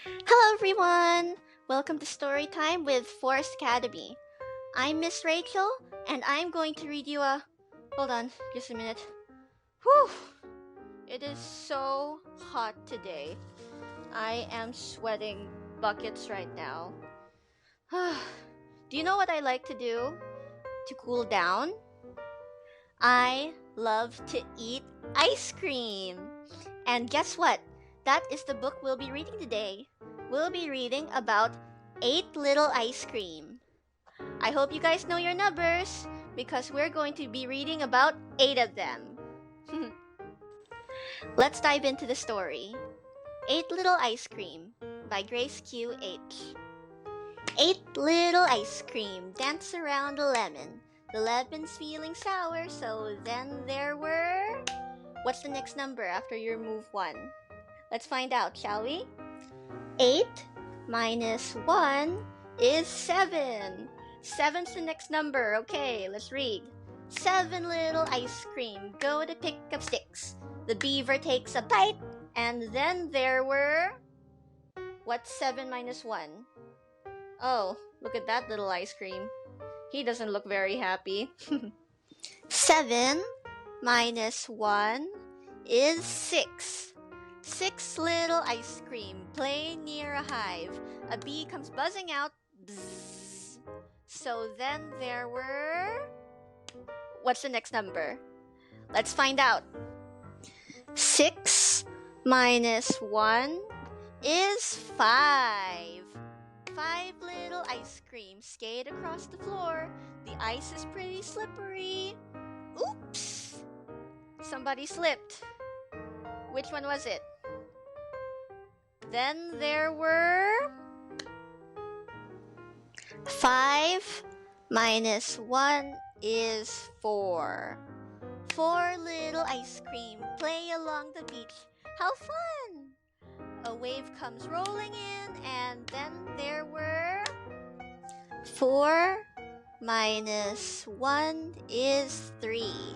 Hello, everyone! Welcome to Story Time with Forest Academy. I'm Miss Rachel, and I'm going to read you a. Hold on, just a minute. Whew! It is so hot today. I am sweating buckets right now. Do you know what I like to do to cool down? I love to eat ice cream. And guess what? That is the book we'll be reading today. We'll be reading about 8 Little Ice Cream. I hope you guys know your numbers because we're going to be reading about 8 of them. Let's dive into the story. 8 Little Ice Cream by Grace Q. H. 8 little ice cream dance around a lemon. The lemon's feeling sour, so then there were. What's the next number after you remove 1? Let's find out, shall we? 8 minus 1 is 7. 7's the next number. Okay, let's read. 7 little ice cream go to pick up sticks. The beaver takes a bite, and then there were. What's 7 minus 1? Oh, look at that little ice cream. He doesn't look very happy. 7 minus 1 is 6. 6 little ice cream play near a hive. A bee comes buzzing out. Bzzz. So then there were. What's the next number? Let's find out. 6 minus 1 is 5. 5 little ice creams skate across the floor. The ice is pretty slippery. Oops! Somebody slipped. Which one was it? Then there were 5 minus 1 is 4. 4 little ice cream play along the beach. How fun! A wave comes rolling in, and then there were 4 minus 1 is 3.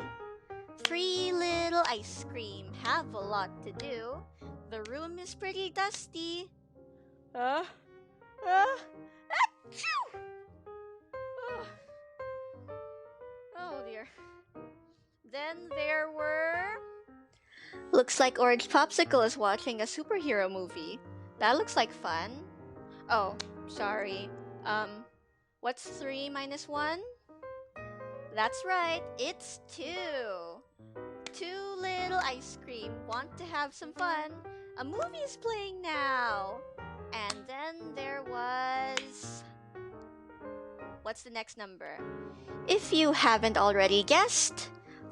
3 little ice cream have a lot to do. The room is pretty dusty. Achoo! Oh dear. Then there were. Looks like Orange Popsicle is watching a superhero movie. That looks like fun. Oh, sorry. What's 3 minus 1? That's right, it's 2. 2 little ice cream want to have some fun. A movie is playing now. And then there was. What's the next number? If you haven't already guessed,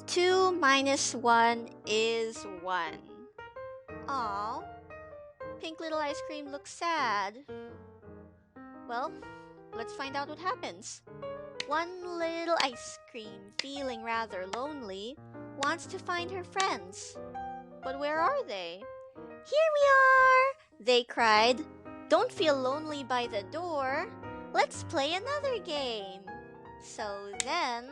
2 minus 1 is 1. Aw, pink little ice cream looks sad. Well, let's find out what happens. 1 little ice cream, feeling rather lonely, wants to find her friends. But where are they? Here we are! They cried. Don't feel lonely by the door. Let's play another game. So then.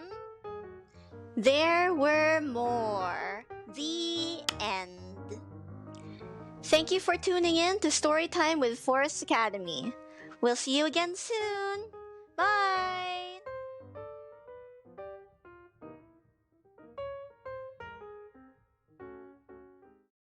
There were more. The end. Thank you for tuning in to Storytime with Forest Academy. We'll see you again soon. Bye!